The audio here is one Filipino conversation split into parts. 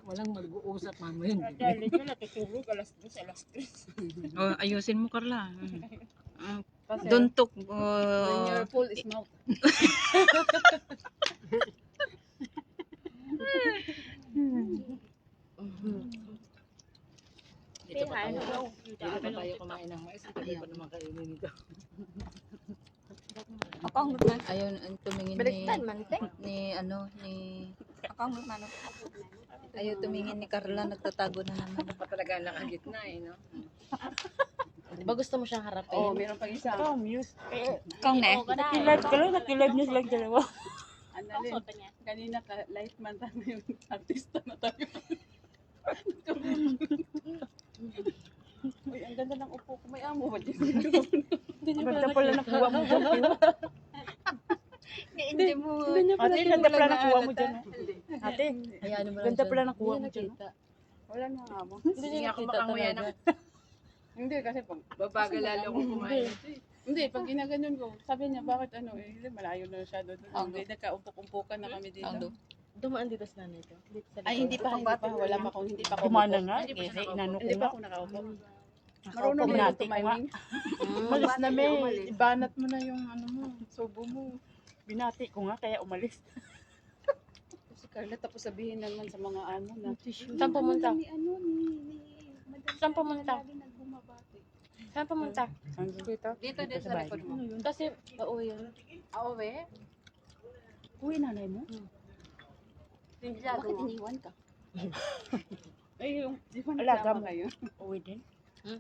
walang mag-uusap mamaya. Dahil nyo natutulog alas 2, alas 3. Oh, ayusin mo, Carla. Kasi Don't talk. when you're full is mouth. Dito pa tayo kumain ng mais. Hindi pa naman kainin nito. Akong man. Ayun, ang tumingin Baliktad man te. ni Akong man. ayaw tumingin ni Carla, nagtatago na naman. Pa talaga nakagitna eh, no? Diba gusto mo siyang harapin? Oh, meron pang isa. Ikaw, muse. Akong ne. Nakilive ka lang, nakilive niyo silang dalawa. Annalyn, kanina ka light man tayo yung artista na tayo. Uy, ang ganda ng upo ko. May amo ba dyan? Ganda pala nakuha mo dyan. Hindi mo. Ate, ganda pala nakuha mo dyan. Ate, Hayaan mo lang ganda dyan. pala nakuha mo dyan. Wala na nga amo. Hindi nga ako makanguya ng Hindi kasi pag babagal lalo akong kumain. Hindi, pag ginaganyan ko, sabi niya, bakit ano, hindi, malayo na siya doon. Hindi, nagkaumpok-umpukan na kami dito. Dumaan dito sa nanay ko. Ay, hindi pa, wala pa akong, hindi pa ako. Kumana nga, Hindi pa kasi siya nakaupo. inano ko Hindi pa nga. ako nakaupo. Marunong Marunong na na ito, tumiming. Umalis na may, ibanat mo na yung ano mo, subo mo. Binati ko nga, kaya umalis. Si Carla, tapos sabihin naman sa mga amo na, Saan pumunta? Saan pumunta? Saan pumunta? Dito? Dito din sa likod mo. Kasi, pauwi yun. Awe? Uy, nanay mo? Bakit iniwan ka? Ay, yung, di ba Alaga nagsama mo. kayo? Uwi din. Hmm?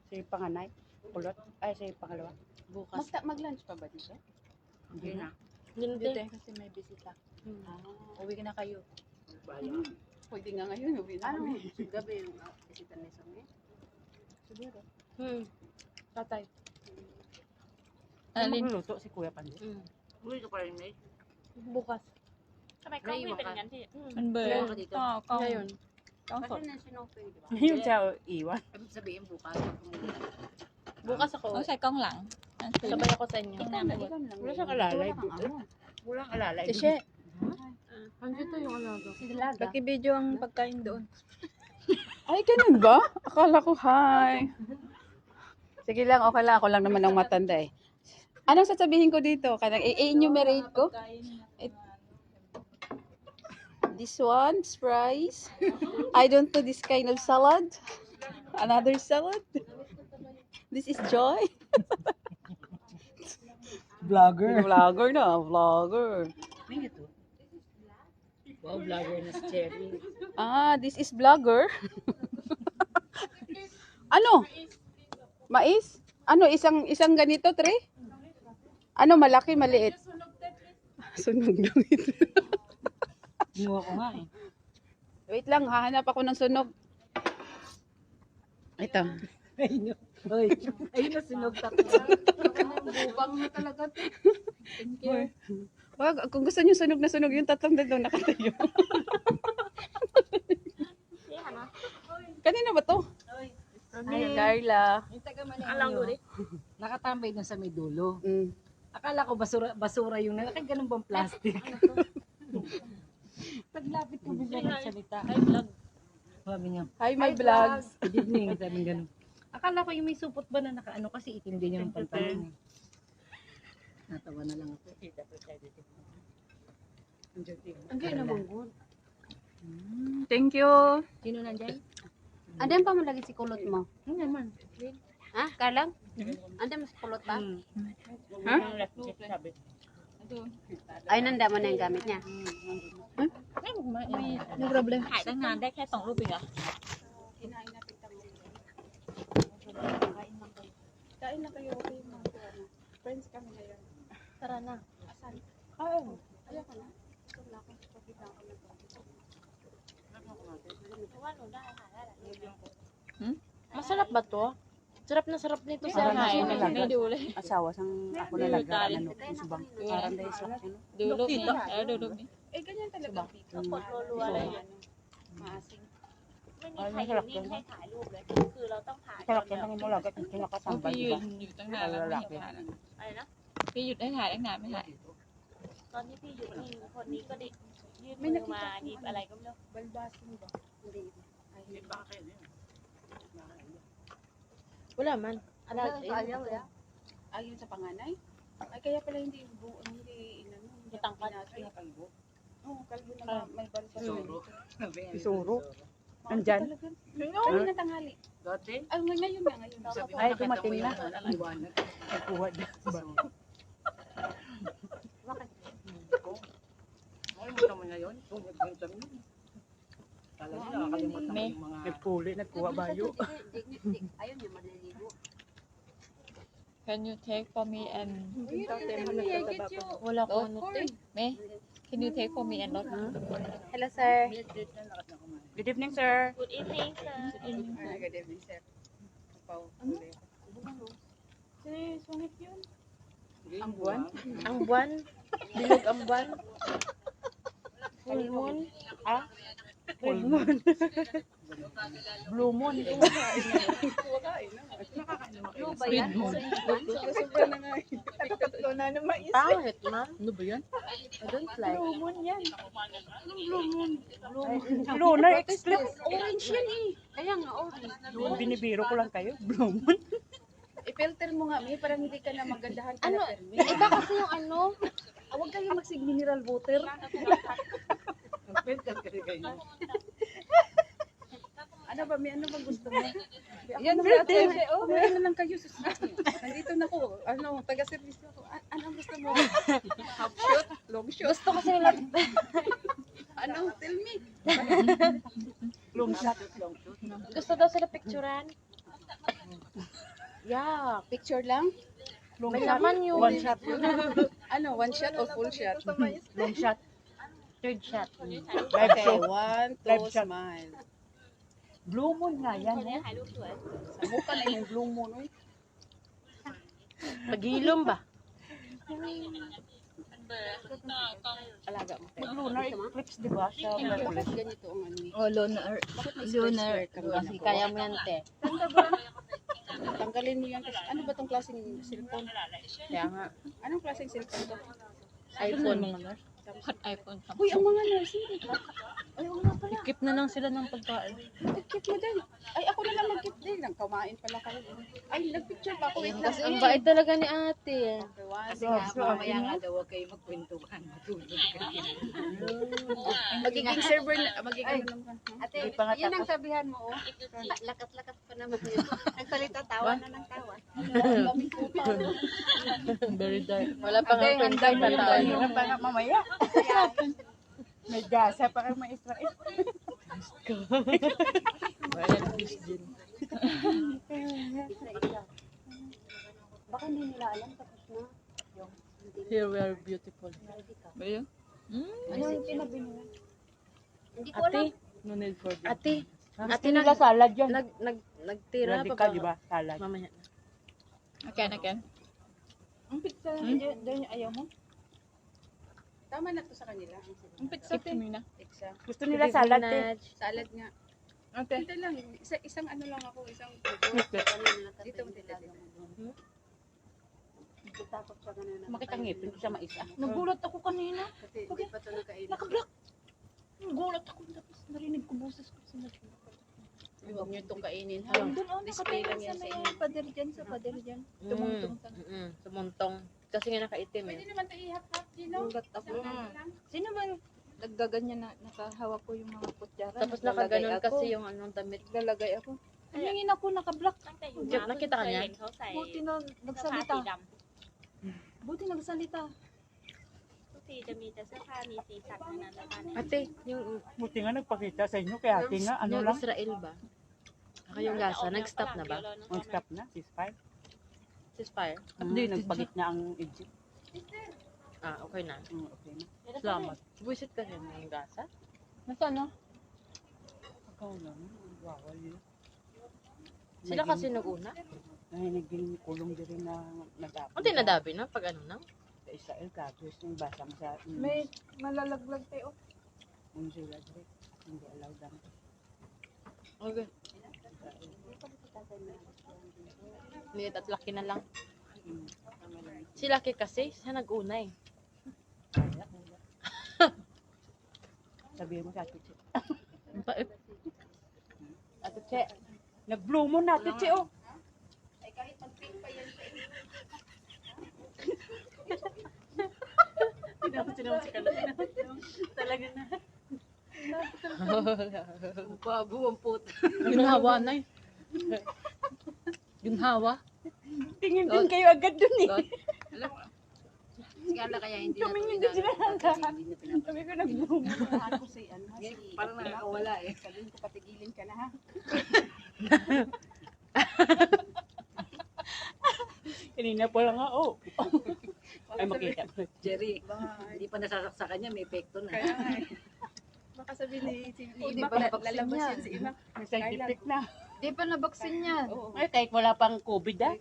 Si panganay, kulot. Ay, si pangalawa. Bukas. Mag-lunch pa ba dito? Hindi na. Hindi. Kasi may bisita. Uwi ka na kayo. Pwede nga ngayon, uwi na kami. Gabi yung bisita ni Sami. Siguro. Tatay. Ano Alin? magluluto si Kuya Pandi? Uwi ka pa rin eh. Bukas. May iwan ka. Ano ba Iwan ka dito. Ngayon. Kasi na sinopay, di ba? Ngayon siya iwan. Ibig sabihin bukas. Bukas ako. O, sa kong lang. Sabay ako sa inyo. Wala siyang alalay. Walang alalay. Si She, Andito yung alaga. paki-video ang pagkain doon. Ay, ganun ba? Akala ko, hi. Sige lang, okay lang. Ako lang naman ang matanda eh. Anong sasabihin ko dito? Kanang i-enumerate ko? This one's fries. I don't do this kind of salad. Another salad. This is Joy. Vlogger. Vlogger na, vlogger. Wow, vlogger na si Cherry. Ah, this is vlogger. Ano? Mais? Ano, isang ganito, tre? Ano, malaki, maliit? Sunog lang ito. Kinuha ko nga eh. Wait lang, hahanap ako ng sunog. Ito. Ayun, oy. Ayun na sinog tatlo. Bubang na talaga. Thank you. Wag, kung gusto niyo sunog na sunog, yung tatlong doon nakatayo. Kanina ba to? Ay, Carla. Alang ko nakatambay dun sa may dulo. Mm. Akala ko basura yung ganun bang plastic. Paglapit ko bigla nagsalita. Hi, vlog. Sabi niya, Hi, my vlogs. good evening. Sabi niya ganun. Akala ko yung may supot ba na nakaano kasi itim din yung pantalon. Natawa na lang ako. Ang gaya naman good. Thank you. Sino nandyan? Andan pa mo lagi si kulot mo? Hindi naman. Ha? Kalang? Andan mo si kulot pa? Ha? Ay, nanda mo na yung gamit niya. No problem. ถ่ายตั้งนานได้แค่2 รูปเองเหรอ Kain na kayo. Okay, friends kami ngayon. Tara na. Ayaw ka na. Wala akong pakita ako ng Masarap ba to? Sarap na sarap nito sa Parang kain. nasa Dulu. Asawa sang ako nalaga ano subang. Parang dahil sa ano. Dulu ni. Dulu ni. Eh, ganyan talaga. กดรัวๆเลย Maasing. ไม่มีใครอยู่นิ่งให้ถ่ายรูปเลย คือเราต้องถ่าย Sarap yan ang mula ka kinakasambal พี่ di ยื ba? นอยู่ตั้งนานแล้วไม่ถ่าย อะไรนะ พี่หยุดให้ถ่ายตั้งนานไม่ถ่าย ตอนที่พี่อยู่นี่คนนี้ก็เด็ก ยืด ไม่ มือ nakita มา akong หยิบ ano. อะไรก็ไม่รู้ Balbasin ba? Hindi. Ay, May baka yun. Wala man. Ano, ayaw, ya? Ayun sa panganay? Ay, kaya pala hindi buo, hindi inano. Hindi Matangkad. kalbo. Oo, kalbo na may balbas. Isuro. Isuro. Isuro. Bakit Nandyan? talaga? Kanina tanghali. Dati? Ay, ngayon na, ngayon. Sabi Ay, ko, dumating na. Liwanag. Nagkuha na. Ay, mo naman ngayon. Kung nag-exam yun. Kala nila, nakakalimutan ko yung mga... Nagpuli, nagkuha bayo. Ayun yung maliligo. Can you take for me and Wala ko ano te. me? Can you take for me and not? Hello, sir. Good evening, sir. Good evening, sir. Good evening, sir. Pau. Si Sungit yun. Ang buwan? Ang buwan. Bilog ang buwan. Full moon. Ah? Red moon. Blue moon. Blue ba yan? Sobra na nga. Tatlo na naman. Pangit, ma'am. Ano ba yan? I don't like. Blue moon yan. Lunar eclipse. Orange yan eh. Kaya nga, orange. Binibiro ko lang kayo. Blue moon. I-filter mo nga, may parang hindi ka na magandahan ka Ano? na permi. Iba kasi yung ano. Huwag kayo magsig-mineral water. Filter kasi kayo. Ano ba, may ano ba gusto mo? Yan ang filter. Oh, may ano lang kayo. Nandito na ko. Ano, taga-service ako. Ano ang gusto mo? Half shot? Long shot? Gusto kasi nila. Ano? Tell me. Long shot. Long shot. Gusto daw sila picturean. Yeah. Picture lang? Long May shot. laman yun. One shot yun. Ano, one shot o full shot? Long shot. Third shot. Live Okay, show. 1, 2, Live shot. smile. Blue moon nga yan. เนี่ยถ่ายรูปสวย Sa mukha na yung blue moon. Uy. Paghilom ba? Alaga mo. Lunar eclipse, di ba? Sa Bakit ganito ang ano? Oh, lunar. Bakit may Lunar. stretch mark Kasi ang kaya mo yan, te. Tanggalin mo yan. Kasi, ano ba tong klaseng cellphone? Kaya nga. Anong klaseng cellphone to? iPhone. Hot iPhone ka. Uy, ang mga nurse, hindi ba? Ay, oo nga pala. Ikip na lang sila ng pagkain. Nag-keep mo din. Ay, ako na lang mag-keep din. Nang kumain pala kayo. Ay, nag-picture pa ako. Wait lang. Ang bait talaga ni ate. Kasi nga, mamaya nga daw huwag kayo magkwentuhan. Magiging server na, magiging ano naman. Ate, Hindi pa nga yun ang tapos. sabihan mo, oh. Lakat-lakat pa naman yun. Nagsalita, tawa na ng tawa. Very dark. Wala pa nga friend handa mo sa na tayo. Hirap pa nga mamaya. May gasa pa kayo ma-Israel. Baka hindi nila alam, tapos na. Here we are beautiful. Ba yun? Ano yung pinabi nila? Hindi ko alam. Ate, No need for that. ate, Ate nila salad yan. nagtira pa Radical, ba? di ba? Salad. Mamaya. Again. Ang pizza, dahil ayaw mo? Tama na to sa kanila. Ang pizza, Keep me na. pizza. Gusto nila salad eh. Salad nga. Okay. Hindi lang, isang ano lang ako, isang dito mo dito. Takot siya ganun. Makita ngipin ko siya maisa. Nagulat ako kanina. Kasi hindi pa ito nakain. Nakablock. Nagulat ako. Tapos narinig ko boses ko sa Huwag niyo itong kainin ha. Doon ako Display lang yan sa inyo. Pader dyan, sa pader dyan. Tumuntong. Tumuntong. Kasi nga nakaitim eh. Pwede naman ito ihap-hap, Gino. Nagulat ako. Sino ba naggaganyan na nakahawak ko yung mga kutsara? Tapos Naglalagay nakaganon ako. kasi yung anong damit. Naglalagay ako. Tumingin ako, nakablock. ตั้งแต่อยู่ Jeff, มา nakita ka เคย niya? เห็นเขาใส่ Buti na เสื้อผ้า nagsalita. สีด Buti nagsalita. ำทุกทีจะมีแต่เสื้อผ้ามีสีสันทั้งนั้นแล้วกัน Ate, yung, Buti nga nagpakita sa inyo. Kaya ate nga, ano yung lang. Israel ba? Ako yung gasa, nag-stop na ba? Mag-stop na, ceasefire. Ceasefire? Hindi, nagpagit na ang Egypt. Ah, okay na. Okay na. Salamat. Buisit kasi ng gasa. Nasaan no? Ikaw lang, bawal yun. Sila kasi nag-una. Ay, naging kulong din na nadabi. Hindi nadabi na pag ano na. Sa Israel, kagos yung basa mo sa... May malalaglag tayo. sila direct. Hindi allowed lang. Okay. Minit at laki na lang. Si Lucky kasi, siya nag-una eh. Sabihin mo sa Ate Che. Ang pait. Ate Che, nag-blow mo na, Ate Che, oh. Tinapos ka na. Talaga na. Babo ang puta. Yung hawa na yun. Yung hawa. Tingin din kayo agad dun eh. Sigala kaya hindi na Tumingin din sila. Sabi ko, nag-blow mo na ako sa ano. Parang nakakawala eh. Sabihin ko, patigilin ka na ha. Kanina po lang nga, oh. Ay, makita. Jerry, hindi pa nasasaksakan niya, may epekto na. Kaya nga eh. Baka sabihin ni si Hindi Ima, pa nabaksin lalabas yan. yan si Ima. May scientific na. Di pa nabaksin yan. Ay, kahit wala pang COVID ah.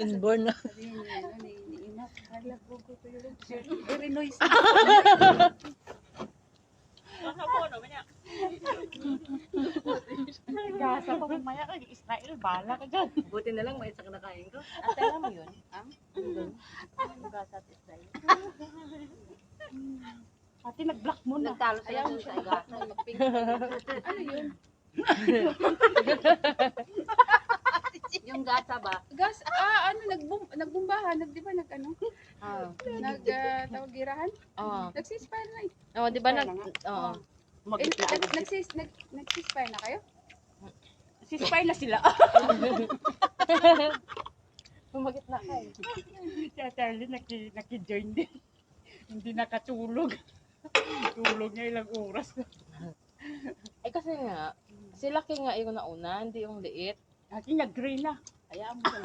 Inborn na. Sabihin niya, ano, ni Ima, hala, bugo ko yun. Very noisy. Gasa pa mamaya kay Israel, bahala ka dyan. Buti na lang, may isa na kain ko. Ate, alam mo yun? Gasa at Israel. Ate, nag-block mo na. Nagtalo sila Ayaw dun mo sa siya iga. mag-pink. Ano yun? Yung gasa ba? Gas, ano, nagbumbahan, di ba, ano? Tawag girahan? Oo. Nag-ceasefire na eh. Oo, di ba oo. Nag-ceasefire na kayo? Ceasefire na sila. Pumagit na kayo. Si Ate Arlene naki-join din. Hindi nakatulog. Tulog niya ilang oras. Eh kasi nga, si Lucky nga yung nauna, hindi yung liit. Ate, nag-gray na. Hayaan mo siya.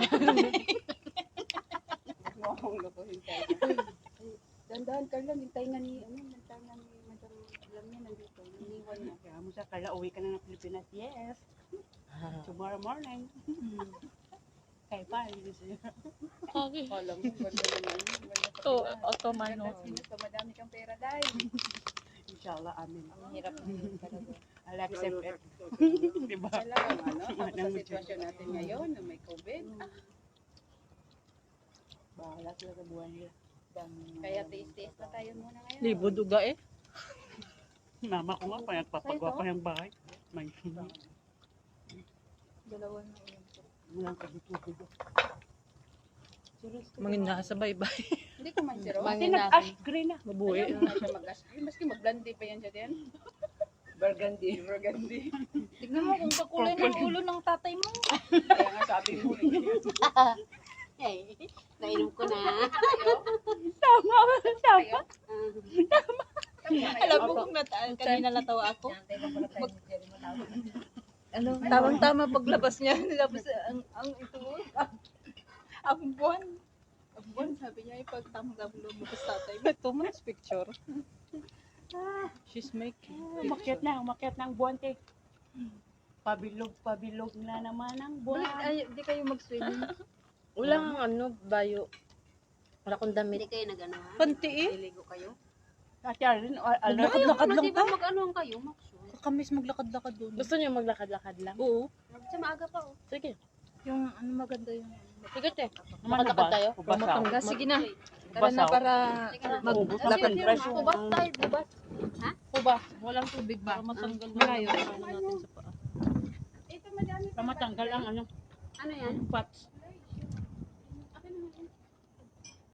Wow, lokohin tayo. Dandahan ka lang, hintay nga ni, hintay nga ni Madam Lam niya nandito. Iniwan niya. Hayaan mo siya, kala uwi ka na ng Pilipinas. Yes. Tomorrow morning. Kaya pa, hindi siya. Okay. Alam mo, ganda naman. Ganda pa. So, otomano. Madami kang pera dahil. Inshallah, amin. Ang hirap talaga. I'll accept it. Diba? Talagang sa sitwasyon natin ngayon na may COVID. Bahala sila sa buhay nila. Kaya tiis-tiis na tayo muna ngayon. Libo duga eh. Mama ko nga pa, nagpapagawa pa yung bahay. May Dalawa na yun. walang kabitubo. Mangin na sa bye-bye. Hindi ko man siro. Kasi Mangin na. nag-ash gray na. Mabuhay. Ayaw mo na siya mag-ash. Maski mag-blondie pa yan siya din. Burgundy. Burgundy. Tignan mo kung kakulay ng ulo ng tatay mo. Kaya nga sabi mo. Nainom ko na. Tama. Tayo. Alam mo kung kanina natawa ako. Ano, tamang-tama paglabas niya. Nilabas ang ito. Ang buwan. Ang buwan, sabi niya, pag tamang-tamang lumabas tatay mo. Ito mo picture. She's making. Umakyat na ang buwan, te. Pabilog na naman ang buwan. Hindi kayo mag-swimming. Wala kang bayo. Wala kong damit. Hindi kayo nag-ano ha? Panti eh. Niligo kayo? Ate Arlene, Maglakad-lakad lang Di ba ka. mag-ano kayo? Makso. Kamis maglakad-lakad doon. Gusto niyo maglakad-lakad lang? Oo. Sa maaga pa oh. Sige. Yung maganda yung... Sige te. naman Maglakad tayo. Ubasaw. Sige na. Tara na para Maglakad fresh. Bubas tayo, bubas. Kuba. Walang tubig ba? Matanggal na Malayo. natin sa paa. Ito madami Pamatanggal ang Ano yan? fats.